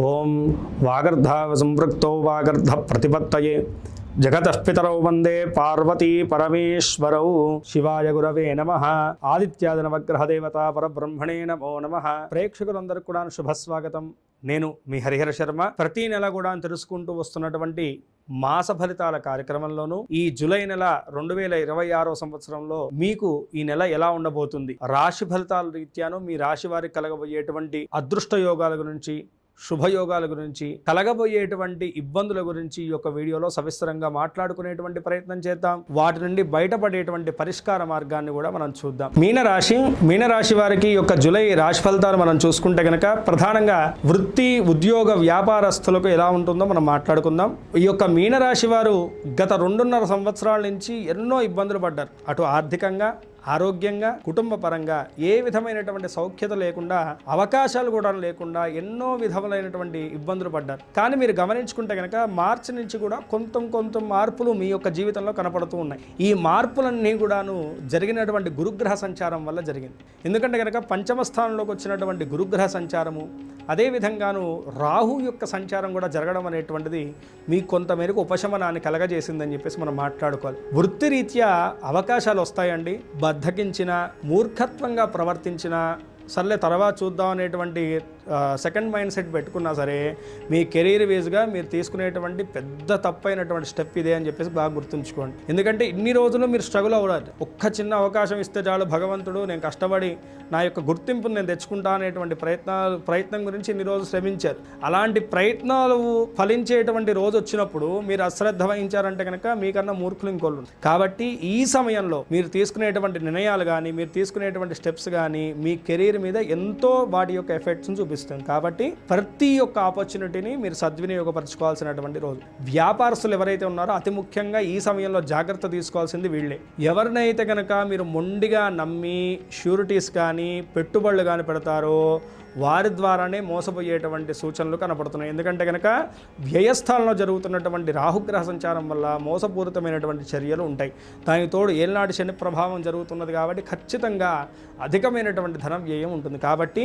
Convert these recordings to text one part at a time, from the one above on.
ఓం వాగర్ధావ సంపృక్తో వాగర్ధ ప్రతిపత్తయే జగతః పితరౌ వందే పార్వతీ పరమేశ్వరౌ. శివాయ గురవే నమః. ఆదిత్యాది నవగ్రహ దేవత పరబ్రహ్మణే నమో నమః. ప్రేక్షకులందరికీ కూడా శుభస్వాగతం. నేను మీ హరిహర శర్మ. ప్రతి నెల కూడా తెలుసుకుంటూ వస్తున్నటువంటి మాస ఫలితాల కార్యక్రమంలోనూ ఈ జూలై నెల 2026 సంవత్సరంలో మీకు ఈ నెల ఎలా ఉండబోతుంది, రాశి ఫలితాల రీత్యాను మీ రాశి వారికి కలగబోయేటువంటి అదృష్ట యోగాల గురించి, శుభయోగాల గురించి, కలగబోయేటువంటి ఇబ్బందుల గురించి ఈ యొక్క వీడియోలో సవిస్తరంగా మాట్లాడుకునేటువంటి ప్రయత్నం చేద్దాం. వాటి నుండి బయటపడేటువంటి పరిష్కార మార్గాన్ని కూడా మనం చూద్దాం. మీనరాశి వారికి యొక్క జూలై రాశి ఫలితాలు మనం చూసుకుంటే కనుక ప్రధానంగా వృత్తి, ఉద్యోగ, వ్యాపారస్తులకు ఎలా ఉంటుందో మనం మాట్లాడుకుందాం. ఈ యొక్క మీనరాశి వారు గత 2.5 సంవత్సరాల నుంచి ఎన్నో ఇబ్బందులు పడ్డారు. అటు ఆర్థికంగా, ఆరోగ్యంగా, కుటుంబ పరంగా ఏ విధమైనటువంటి సౌఖ్యత లేకుండా, అవకాశాలు కూడా లేకుండా ఎన్నో విధములైనటువంటి ఇబ్బందులు పడ్డారు. కానీ మీరు గమనించుకుంటే కనుక మార్చి నుంచి కూడా కొంత మార్పులు మీ యొక్క జీవితంలో కనపడుతూ ఉన్నాయి. ఈ మార్పులన్నీ కూడాను జరిగినటువంటి గురుగ్రహ సంచారం వల్ల జరిగింది. ఎందుకంటే కనుక పంచమ స్థానంలోకి వచ్చినటువంటి గురుగ్రహ సంచారము, అదేవిధంగాను రాహు యొక్క సంచారం కూడా జరగడం అనేటువంటిది మీకు కొంతమేరకు ఉపశమనాన్ని కలగజేసిందని చెప్పేసి మనం మాట్లాడుకోవాలి. వృత్తిరీత్యా అవకాశాలు వస్తాయండి. బద్ధకించిన, మూర్ఖత్వంగా ప్రవర్తించిన, సర్లే తర్వాత చూద్దాం అనేటువంటి సెకండ్ మైండ్ సెట్ పెట్టుకున్నా సరే మీ కెరీర్ వేజ్గా మీరు తీసుకునేటువంటి పెద్ద తప్పైనటువంటి స్టెప్ ఇదే అని చెప్పేసి బాగా గుర్తుంచుకోండి. ఎందుకంటే ఇన్ని రోజులు మీరు స్ట్రగుల్ అవ్వలేదు. ఒక్క చిన్న అవకాశం ఇస్తే చాలు, భగవంతుడు నేను కష్టపడి నా యొక్క గుర్తింపును నేను తెచ్చుకుంటా అనేటువంటి ప్రయత్నం గురించి ఇన్ని రోజులు శ్రమించారు. అలాంటి ప్రయత్నాలు ఫలించేటువంటి రోజు వచ్చినప్పుడు మీరు అశ్రద్ధ వహించారంటే కనుక మీకన్నా మూర్ఖులు ఇంకోళ్ళు. కాబట్టి ఈ సమయంలో మీరు తీసుకునేటువంటి నిర్ణయాలు కానీ, మీరు తీసుకునేటువంటి స్టెప్స్ కానీ మీ కెరీర్ మీద ఎంతో వాటి యొక్క ఎఫెక్ట్స్ని చూపిస్తుంది. కాబట్టి ప్రతి ఒక్క ఆపర్చునిటీని మీరు సద్వినియోగపరచుకోవాల్సినటువంటి రోజు. వ్యాపారస్తులు ఎవరైతే ఉన్నారో అతి ముఖ్యంగా ఈ సమయంలో జాగ్రత్త తీసుకోవాల్సింది వీళ్ళే. ఎవరినైతే కనుక మీరు మొండిగా నమ్మి షూరిటీస్ కానీ, పెట్టుబడులు కానీ పెడతారో వారి ద్వారానే మోసపోయేటువంటి సూచనలు కనపడుతున్నాయి. ఎందుకంటే కనుక వ్యయస్థానంలో జరుగుతున్నటువంటి రాహుగ్రహ సంచారం వల్ల మోసపూరితమైనటువంటి చర్యలు ఉంటాయి. దానికి తోడు ఏళ్ళనాటి శని ప్రభావం జరుగుతున్నది కాబట్టి ఖచ్చితంగా అధికమైనటువంటి ధనం వ్యయం ఉంటుంది. కాబట్టి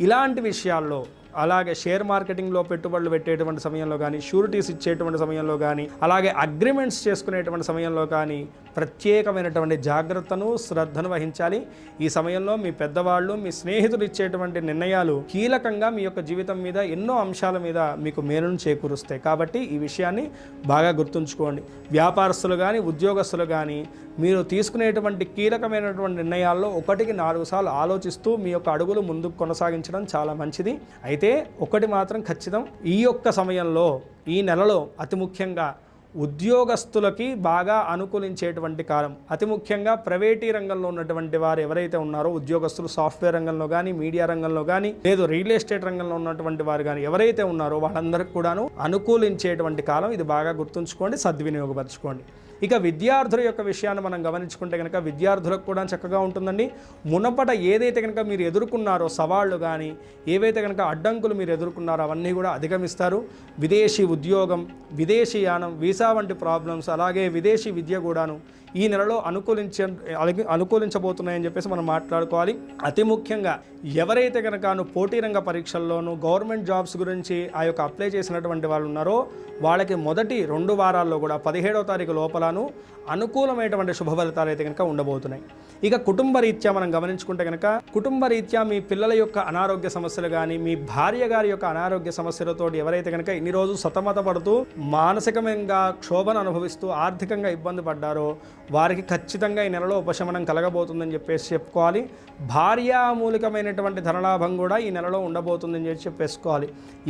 ఇలాంటి విషయాల్లో, అలాగే షేర్ మార్కెటింగ్లో పెట్టుబడులు పెట్టేటువంటి సమయంలో కానీ, షూరిటీస్ ఇచ్చేటువంటి సమయంలో కానీ, అలాగే అగ్రిమెంట్స్ చేసుకునేటువంటి సమయంలో కానీ ప్రత్యేకమైనటువంటి జాగ్రత్తను, శ్రద్ధను వహించాలి. ఈ సమయంలో మీ పెద్దవాళ్ళు, మీ స్నేహితులు ఇచ్చేటువంటి నిర్ణయాలు కీలకంగా మీ యొక్క జీవితం మీద ఎన్నో అంశాల మీద మీకు మేలును చేకూరుస్తాయి. కాబట్టి ఈ విషయాన్ని బాగా గుర్తుంచుకోండి. వ్యాపారస్తులు కానీ, ఉద్యోగస్తులు కానీ మీరు తీసుకునేటువంటి కీలకమైనటువంటి నిర్ణయాల్లో 1కి 4 సార్లు ఆలోచిస్తూ మీ యొక్క అడుగులు ముందుకు కొనసాగించడం చాలా మంచిది. అయితే ఒకటి మాత్రం ఖచ్చితం, ఈ యొక్క సమయంలో, ఈ నెలలో అతి ముఖ్యంగా ఉద్యోగస్తులకి బాగా అనుకూలించేటువంటి కాలం. అతి ముఖ్యంగా ప్రైవేటీ రంగంలో ఉన్నటువంటి వారు ఎవరైతే ఉన్నారో ఉద్యోగస్తులు, సాఫ్ట్వేర్ రంగంలో కానీ, మీడియా రంగంలో కానీ, లేదు రియల్ ఎస్టేట్ రంగంలో ఉన్నటువంటి వారు కానీ ఎవరైతే ఉన్నారో వాళ్ళందరికీ కూడాను అనుకూలించేటువంటి కాలం. ఇది బాగా గుర్తుంచుకోండి, సద్వినియోగపరచుకోండి. ఇక విద్యార్థుల యొక్క విషయాన్ని మనం గమనించుకుంటే కనుక విద్యార్థులకు కూడా చక్కగా ఉంటుందండి. మునపట ఏదైతే కనుక మీరు ఎదుర్కొన్నారో సవాళ్ళు కానీ, ఏవైతే కనుక అడ్డంకులు మీరు ఎదుర్కొన్నారో అవన్నీ కూడా అధిగమిస్తారు. విదేశీ ఉద్యోగం, విదేశీ యానం, వీసా వంటి ప్రాబ్లమ్స్, అలాగే విదేశీ విద్య కూడాను ఈ నెలలో అనుకూలించబోతున్నాయని చెప్పేసి మనం మాట్లాడుకోవాలి. అతి ముఖ్యంగా ఎవరైతే కనుక పోటీ రంగ పరీక్షల్లోనూ, గవర్నమెంట్ జాబ్స్ గురించి ఆ యొక్క అప్లై చేసినటువంటి వాళ్ళు ఉన్నారో వాళ్ళకి మొదటి 2 వారాల్లో కూడా 17వ తారీఖు లోపలను అనుకూలమైనటువంటి శుభ ఫలితాలు అయితే కనుక ఉండబోతున్నాయి. ఇక కుటుంబ రీత్యా మనం గమనించుకుంటే కనుక కుటుంబ రీత్యా మీ పిల్లల యొక్క అనారోగ్య సమస్యలు కానీ, మీ భార్య గారి యొక్క అనారోగ్య సమస్యలతో ఎవరైతే కనుక ఇన్ని రోజు సతమతపడుతూ మానసికంగా క్షోభను అనుభవిస్తూ ఆర్థికంగా ఇబ్బంది పడ్డారో వారికి ఖచ్చితంగా ఈ నెలలో ఉపశమనం కలగబోతుందని చెప్పేసి చెప్పుకోవాలి. భార్యామూలికమైనటువంటి ధనలాభం కూడా ఈ నెలలో ఉండబోతుందని చెప్పేసుకోవాలి.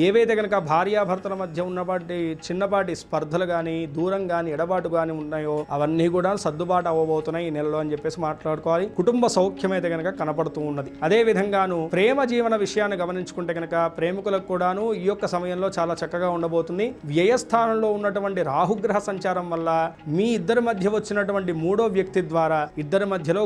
ఏవైతే కనుక భార్యాభర్తల మధ్య ఉన్నపాటి చిన్నపాటి స్పర్ధలు కానీ, దూరం కానీ, ఎడబాటు కానీ ఉన్నాయో అవన్నీ కూడా సర్దుబాటు అవ్వబోతున్నాయి ఈ నెలలో అని చెప్పేసి మాట్లాడుకోవాలి. కుటుంబ సౌఖ్యం అయితే కనుక కనపడుతూ ఉన్నది. అదే విధంగాను ప్రేమ జీవన విషయాన్ని గమనించుకుంటే కనుక ప్రేమికులకు కూడాను ఈ యొక్క సమయంలో చాలా చక్కగా ఉండబోతుంది. వ్యయస్థానంలో ఉన్నటువంటి రాహుగ్రహ సంచారం వల్ల మీ ఇద్దరి మధ్య వచ్చినటువంటి ఉన్నటువంటి మూడో వ్యక్తి ద్వారా ఇద్దరి మధ్యలో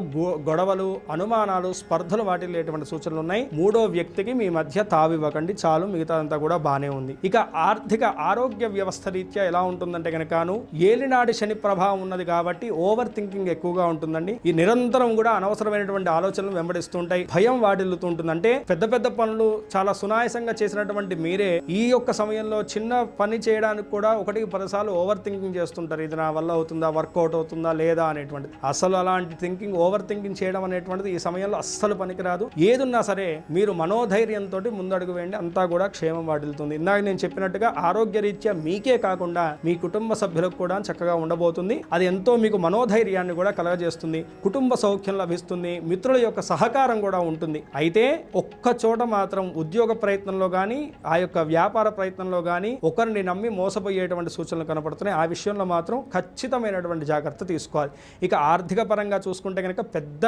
గొడవలు, అనుమానాలు, స్పర్ధలు వాటిల్లేటువంటి సూచనలు ఉన్నాయి. మూడో వ్యక్తికి మీ మధ్య తావివ్వకండి, చాలు, మిగతాదంతా కూడా బానే ఉంది. ఇక ఆర్థిక ఆరోగ్య వ్యవస్థ రీత్యా ఎలా ఉంటుందంటే కనుకను ఏలినాడి శని ప్రభావం ఉన్నది కాబట్టి ఓవర్ థింకింగ్ ఎక్కువగా ఉంటుందండి. ఈ నిరంతరం కూడా అనవసరమైనటువంటి ఆలోచనలు వెంబడిస్తుంటాయి, భయం వాటిల్లుతూ ఉంటుంది. అంటే పెద్ద పెద్ద పనులు చాలా సునాయాసంగా చేసినటువంటి మీరే ఈ యొక్క సమయంలో చిన్న పని చేయడానికి కూడా 1-10 సార్లు ఓవర్ థింకింగ్ చేస్తుంటారు. ఇది నా వల్ల అవుతుందా, వర్కౌట్ అవుతుందా లేదా అనేటువంటిది. అసలు అలాంటి థింకింగ్, ఓవర్ థింకింగ్ చేయడం అనేటువంటిది ఈ సమయంలో అస్సలు పనికిరాదు. ఏదున్నా సరే మీరు మనోధైర్యంతో ముందడుగు వేయండి, అంతా కూడా క్షేమం వాటిల్లుతుంది. ఇందాక నేను చెప్పినట్టుగా ఆరోగ్య రీత్యా మీకే కాకుండా మీ కుటుంబ సభ్యులకు కూడా చక్కగా ఉండబోతుంది. అది ఎంతో మీకు మనోధైర్యాన్ని కూడా కలగజేస్తుంది, కుటుంబ సౌఖ్యం లభిస్తుంది, మిత్రుల యొక్క సహకారం కూడా ఉంటుంది. అయితే ఒక్క చోట మాత్రం ఉద్యోగ ప్రయత్నంలో కానీ, ఆ యొక్క వ్యాపార ప్రయత్నంలో కానీ ఒకరిని నమ్మి మోసపోయేటువంటి సూచనలు కనపడుతున్నాయి. ఆ విషయంలో మాత్రం ఖచ్చితమైనటువంటి జాగ్రత్త తీసుకోవాలి. ఇక ఆర్థిక పరంగా చూసుకుంటే కనుక పెద్ద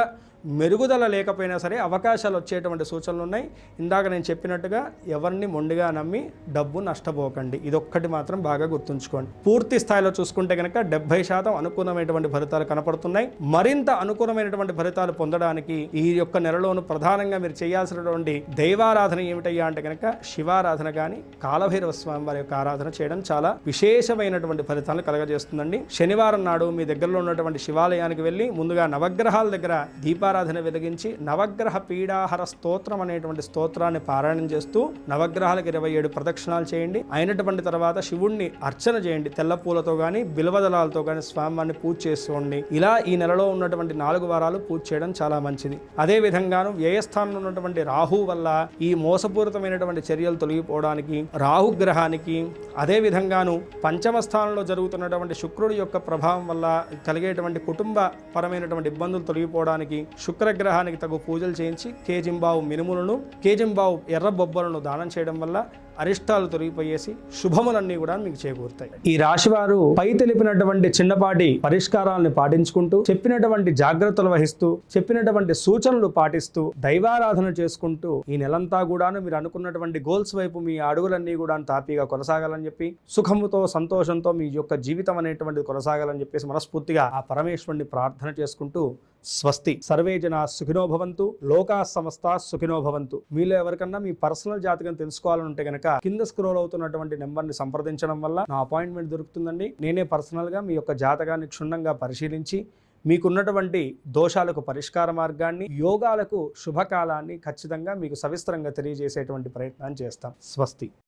మెరుగుదల లేకపోయినా సరే అవకాశాలు వచ్చేటువంటి సూచనలు ఉన్నాయి. ఇందాక నేను చెప్పినట్టుగా ఎవరిని మొండిగా నమ్మి డబ్బు నష్టపోకండి, ఇదొక్కటి మాత్రం బాగా గుర్తుంచుకోండి. పూర్తి స్థాయిలో చూసుకుంటే కనుక 70% అనుకూలమైనటువంటి ఫలితాలు కనపడుతున్నాయి. మరింత అనుకూలమైనటువంటి ఫలితాలు పొందడానికి ఈ యొక్క నెలలోను ప్రధానంగా మీరు చేయాల్సినటువంటి దైవారాధన ఏమిటయ్యా అంటే కనుక శివారాధన కానీ, కాలభైరవ స్వామి వారి యొక్క ఆరాధన చేయడం చాలా విశేషమైనటువంటి ఫలితాలను కలగజేస్తుందండి. శనివారం నాడు మీ దగ్గరలో ఉన్నటువంటి శివాలయానికి వెళ్ళి ముందుగా నవగ్రహాల దగ్గర దీపారాధన వెలిగించి నవగ్రహ పీడాహర స్తోత్రం అనేటువంటి స్తోత్రాన్ని పారాయణం చేస్తూ నవగ్రహాలకు 27 ప్రదక్షిణాలు చేయండి. అయినటువంటి తర్వాత శివుణ్ణి అర్చన చేయండి. తెల్ల పూలతో కానీ, బిల్వదళాలతో కానీ స్వామివారిని పూజ చేసుకోండి. ఇలా ఈ నెలలో ఉన్నటువంటి 4 వారాలు పూజ చేయడం చాలా మంచిది. అదే విధంగాను వ్యయస్థానంలో ఉన్నటువంటి రాహు వల్ల ఈ మోసపూరితమైనటువంటి చర్యలు తొలగిపోవడానికి, రాహుగ్రహానికి, అదే విధంగాను పంచమ స్థానంలో జరుగుతున్నటువంటి శుక్రుడి యొక్క ప్రభావం వల్ల కలిగేటువంటి కుటుంబ పరమైనటువంటి ఇబ్బందులు తొలగిపోవడానికి శుక్రగ్రహానికి తగు పూజలు చేయించి కేజింబావు మినుములను, కేజింబావు ఎర్ర బొబ్బలను దానం చేయడం వల్ల అరిష్టాలు తొలగిపోయేసి శుభములన్నీ కూడా మీకు చేకూరుతాయి. ఈ రాశివారు పై తెలిపినటువంటి చిన్నపాటి పరిష్కారాలను పాటించుకుంటూ, చెప్పినటువంటి జాగ్రత్తలు వహిస్తూ, చెప్పినటువంటి సూచనలు పాటిస్తూ, దైవారాధన చేసుకుంటూ ఈ నెలంతా కూడాను మీరు అనుకున్నటువంటి గోల్స్ వైపు మీ అడుగులన్నీ కూడా తాపీగా కొనసాగాలని చెప్పి, సుఖముతో సంతోషంతో మీ యొక్క జీవితం అనేటువంటిది కొనసాగాలని చెప్పేసి మనస్ఫూర్తిగా ఆ పరమేశ్వరుని ప్రార్థన చేసుకుంటూ స్వస్తి. సర్వే జనా సుఖినో భవంతు, లోకా సమస్తా సుఖినో భవంతు. మీలో ఎవరికన్నా మీ పర్సనల్ జాతకం తెలుసుకోవాలంటే కనుక కింద స్క్రోల్ అవుతున్నటువంటి నెంబర్ని సంప్రదించడం వల్ల నా అపాయింట్మెంట్ దొరుకుతుందండి. నేనే పర్సనల్గా మీ యొక్క జాతకాన్ని క్షుణ్ణంగా పరిశీలించి మీకున్నటువంటి దోషాలకు పరిష్కార మార్గాన్ని, యోగాలకు శుభకాలాన్ని ఖచ్చితంగా మీకు సవిస్తరంగా తెలియజేసేటువంటి ప్రయత్నాన్ని చేస్తాం. స్వస్తి.